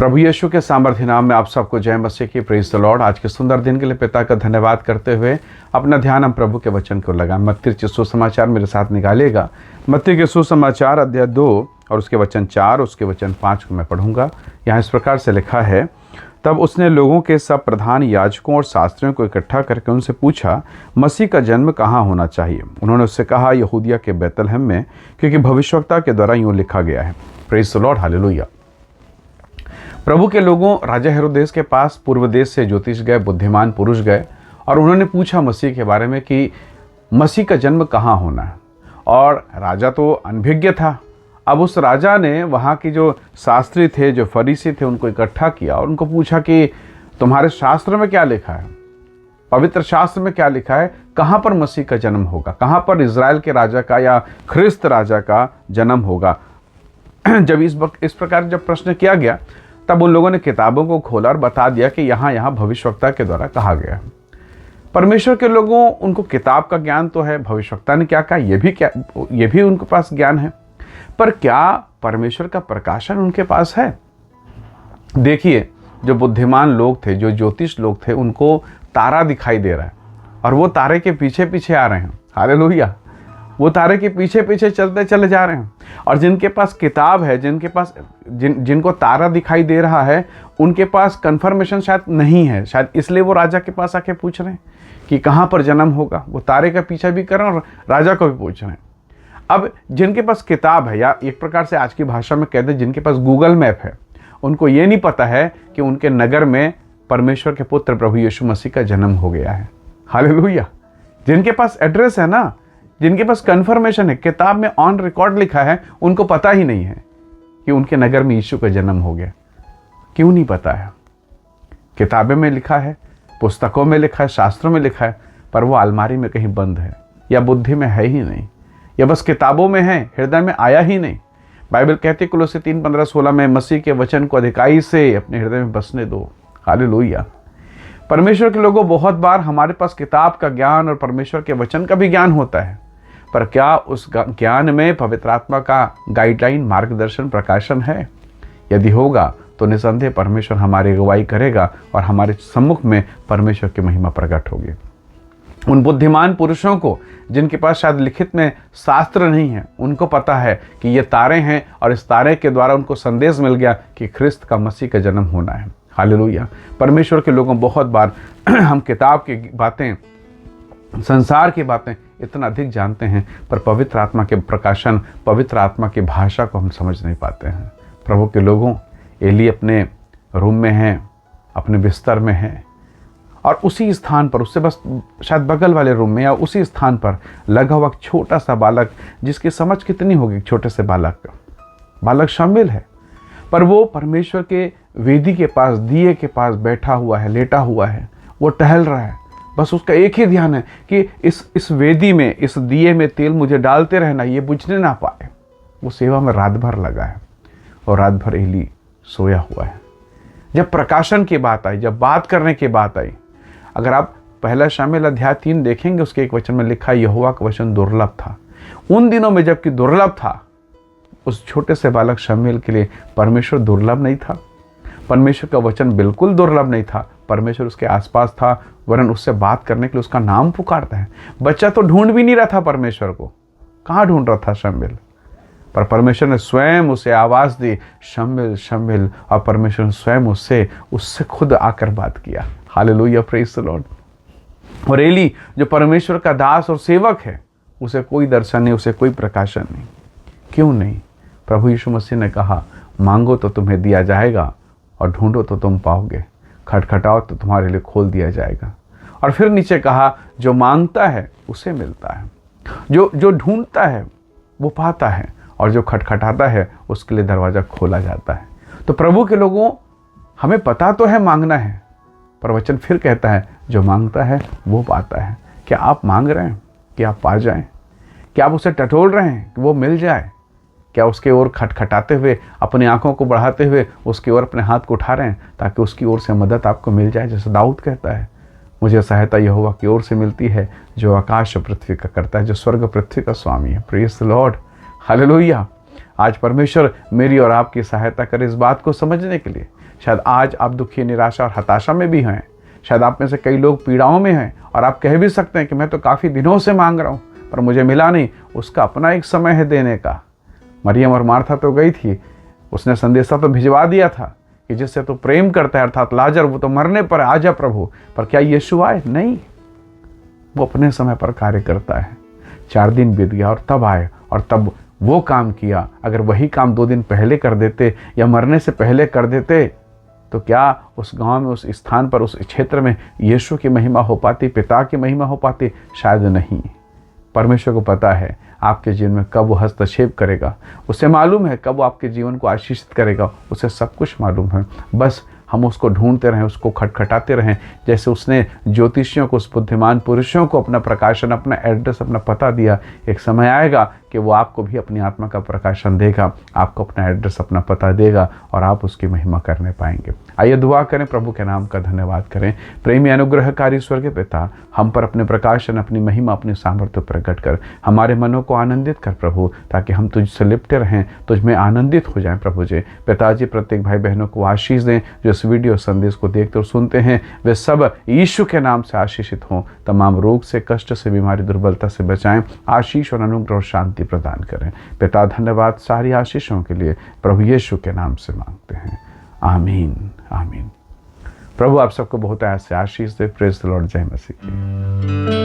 प्रभु यीशु के सामर्थ्य नाम में आप सबको जय मसीह की। Praise the Lord. आज के सुंदर दिन के लिए पिता का धन्यवाद करते हुए अपना ध्यान हम प्रभु के वचन को लगाएं। मत्ती के सुसमाचार मेरे साथ निकालिएगा। मत्ती के सुसमाचार अध्याय 2 और उसके वचन 4 उसके वचन 5 को मैं पढ़ूंगा। यहाँ इस प्रकार से लिखा है, तब उसने लोगों के सब प्रधान याजकों और शास्त्रियों को इकट्ठा करके उनसे पूछा, मसीह का जन्म कहाँ होना चाहिए। उन्होंने उससे कहा, यहूदिया के बैतलहम में, क्योंकि भविष्यवक्ता के द्वारा यूँ लिखा गया है। Praise the lord, hallelujah. प्रभु के लोगों राजा हेरोदेस के पास पूर्व देश से ज्योतिष गए, बुद्धिमान पुरुष गए और उन्होंने पूछा मसीह के बारे में कि मसीह का जन्म कहाँ होना है। और राजा तो अनभिज्ञ था। अब उस राजा ने वहाँ के जो शास्त्री थे, जो फरीसी थे, उनको इकट्ठा किया और उनको पूछा कि तुम्हारे शास्त्र में क्या लिखा है, पवित्र शास्त्र में क्या लिखा है, कहाँ पर मसीह का जन्म होगा, कहाँ पर इज़राइल के राजा का या ख्रिस्त राजा का जन्म होगा। जब इस प्रकार जब प्रश्न किया गया तब उन लोगों ने किताबों को खोला और बता दिया कि यहाँ भविष्यवक्ता के द्वारा कहा गया है। परमेश्वर के लोगों, उनको किताब का ज्ञान तो है, भविष्यवक्ता ने क्या कहा ये भी उनके पास ज्ञान है, पर क्या परमेश्वर का प्रकाशन उनके पास है। देखिए, जो बुद्धिमान लोग थे, जो ज्योतिष लोग थे, उनको तारा दिखाई दे रहा है और वो तारे के पीछे पीछे आ रहे हैं। हालेलुया। वो तारे के पीछे पीछे चलते चले जा रहे हैं। और जिनके पास किताब है, जिनके पास जिनको तारा दिखाई दे रहा है, उनके पास कंफर्मेशन शायद नहीं है। शायद इसलिए वो राजा के पास आके पूछ रहे हैं कि कहाँ पर जन्म होगा। वो तारे का पीछा भी कर रहे हैं और राजा को भी पूछ रहे हैं। अब जिनके पास किताब है, या एक प्रकार से आज की भाषा में कहते हैं जिनके पास गूगल मैप है, उनको ये नहीं पता है कि उनके नगर में परमेश्वर के पुत्र प्रभु यीशु मसीह का जन्म हो गया है। हालेलुया। जिनके पास एड्रेस है ना, जिनके पास कंफर्मेशन है, किताब में ऑन रिकॉर्ड लिखा है, उनको पता ही नहीं है कि उनके नगर में यीशु का जन्म हो गया। क्यों नहीं पता है? किताबें में लिखा है, पुस्तकों में लिखा है, शास्त्रों में लिखा है, पर वो अलमारी में कहीं बंद है, या बुद्धि में है ही नहीं, या बस किताबों में है, हृदय में आया ही नहीं। बाइबल कहती है कुलोसी 3:15-16 में, मसीह के वचन को अधिकाई से अपने हृदय में बसने दो। हालेलुया। परमेश्वर के लोगों, बहुत बार हमारे पास किताब का ज्ञान और परमेश्वर के वचन का भी ज्ञान होता है, पर क्या उस ज्ञान में पवित्र आत्मा का गाइडलाइन, मार्गदर्शन, प्रकाशन है? यदि होगा तो निसंदेह परमेश्वर हमारी अगुवाई करेगा और हमारे सम्मुख में परमेश्वर की महिमा प्रकट होगी। उन बुद्धिमान पुरुषों को, जिनके पास शायद लिखित में शास्त्र नहीं है, उनको पता है कि ये तारे हैं और इस तारे के द्वारा उनको संदेश मिल गया कि ख्रिस्त का, मसीह का जन्म होना है। हालेलुया। परमेश्वर के लोगों, बहुत बार हम किताब की बातें, संसार की बातें इतना अधिक जानते हैं, पर पवित्र आत्मा के प्रकाशन, पवित्र आत्मा की भाषा को हम समझ नहीं पाते हैं। प्रभु के लोगों, एली अपने रूम में हैं, अपने बिस्तर में हैं, और उसी स्थान पर, उससे बस शायद बगल वाले रूम में या उसी स्थान पर लगा हुआ एक छोटा सा बालक, जिसकी समझ कितनी होगी, छोटे से बालक शामिल है, पर वो परमेश्वर के वेदी के पास, दिए के पास बैठा हुआ है, लेटा हुआ है, वो टहल रहा है। बस उसका एक ही ध्यान है कि इस वेदी में, इस दिए में तेल मुझे डालते रहना, ये बुझने ना पाए। वो सेवा में रात भर लगा है और रात भर एली सोया हुआ है। जब प्रकाशन की बात आई, जब बात करने की बात आई, अगर आप पहला शामिल अध्याय 3 देखेंगे, उसके एक वचन में लिखा, यहोवा का वचन दुर्लभ था। उन दिनों में जबकि दुर्लभ था, उस छोटे से बालक शमूएल के लिए परमेश्वर दुर्लभ नहीं था। परमेश्वर का वचन बिल्कुल दुर्लभ नहीं था। परमेश्वर उसके आसपास था, वरन उससे बात करने के लिए उसका नाम पुकारता है। बच्चा तो ढूंढ भी नहीं रहा था परमेश्वर को, कहाँ ढूंढ रहा था शमूएल, पर परमेश्वर ने स्वयं उसे आवाज़ दी, शमूएल शमूएल, और परमेश्वर ने स्वयं उससे खुद आकर बात किया। Hallelujah, praise the Lord. और एली, जो परमेश्वर का दास और सेवक है, उसे कोई दर्शन नहीं, उसे कोई प्रकाशन नहीं। क्यों नहीं? प्रभु यीशु मसीह ने कहा, मांगो तो तुम्हें दिया जाएगा, और ढूंढो तो तुम पाओगे, खटखटाओ तो तुम्हारे लिए खोल दिया जाएगा। और फिर नीचे कहा, जो मांगता है उसे मिलता है, जो ढूंढता है वो पाता है, और जो खटखटाता है उसके लिए दरवाज़ा खोला जाता है। तो प्रभु के लोगों, हमें पता तो है मांगना है, पर वचन फिर कहता है, जो मांगता है वो पाता है। क्या आप मांग रहे हैं कि आप पा जाएं? क्या आप उसे टटोल रहे हैं कि वो मिल जाए? क्या उसके ओर खटखटाते हुए, अपनी आंखों को बढ़ाते हुए उसकी ओर अपने हाथ को उठा रहे हैं, ताकि उसकी ओर से मदद आपको मिल जाए? जैसे दाऊद कहता है, मुझे सहायता यहोवा की ओर से मिलती है, जो आकाश और पृथ्वी का करता है, जो स्वर्ग पृथ्वी का स्वामी है। Praise the lord, hallelujah. आज परमेश्वर मेरी और आपकी सहायता करे इस बात को समझने के लिए, शायद आज आप दुखी, निराशा और हताशा में भी हैं। शायद आप में से कई लोग पीड़ाओं में हैं और आप कह भी सकते हैं कि मैं तो काफ़ी दिनों से मांग रहा हूँ पर मुझे मिला नहीं। उसका अपना एक समय है देने का। मरियम और मार्था तो गई थी, उसने संदेशा तो भिजवा दिया था कि जिससे तू प्रेम करता है, अर्थात लाजर, वो तो मरने पर आजा प्रभु। पर क्या यीशु आए? नहीं, वो अपने समय पर कार्य करता है। 4 दिन बीत गया और तब आए और तब वो काम किया। अगर वही काम 2 दिन पहले कर देते या मरने से पहले कर देते तो क्या उस गांव में, उस स्थान पर, उस क्षेत्र में यीशु की महिमा हो पाती, पिता की महिमा हो पाती? शायद नहीं। परमेश्वर को पता है आपके जीवन में कब वो हस्तक्षेप करेगा, उसे मालूम है कब वो आपके जीवन को आशीषित करेगा, उसे सब कुछ मालूम है। बस हम उसको ढूंढते रहें, उसको खटखटाते रहें, जैसे उसने ज्योतिषियों को, उस बुद्धिमान पुरुषों को अपना प्रकाशन, अपना एड्रेस, अपना पता दिया। एक समय आएगा कि वो आपको भी अपनी आत्मा का प्रकाशन देगा, आपको अपना एड्रेस, अपना पता देगा और आप उसकी महिमा करने पाएंगे। आइए दुआ करें, प्रभु के नाम का धन्यवाद करें। प्रेमी अनुग्रहकारी स्वर्गीय पिता, हम पर अपने प्रकाशन, अपनी महिमा, अपनी सामर्थ्य प्रकट कर, हमारे मनों को आनंदित कर प्रभु, ताकि हम तुझसे लिपटे रहें, तुझ में आनंदित हो जाएं प्रभु जी। पिताजी, प्रत्येक भाई बहनों को आशीष दें जो इस वीडियो संदेश को देखते और सुनते हैं, वे सब यीशु के नाम से आशीषित हों। तमाम रोग से, कष्ट से, बीमारी, दुर्बलता से बचाएं, आशीष और अनुग्रह और शांति प्रदान करें। पिता धन्यवाद सारी आशीषों के लिए प्रभु यीशु के नाम से मांगते हैं, आमीन आमीन। प्रभु आप सबको बहुत ऐसे आशीष दे। Praise the lord. जय मसीह की।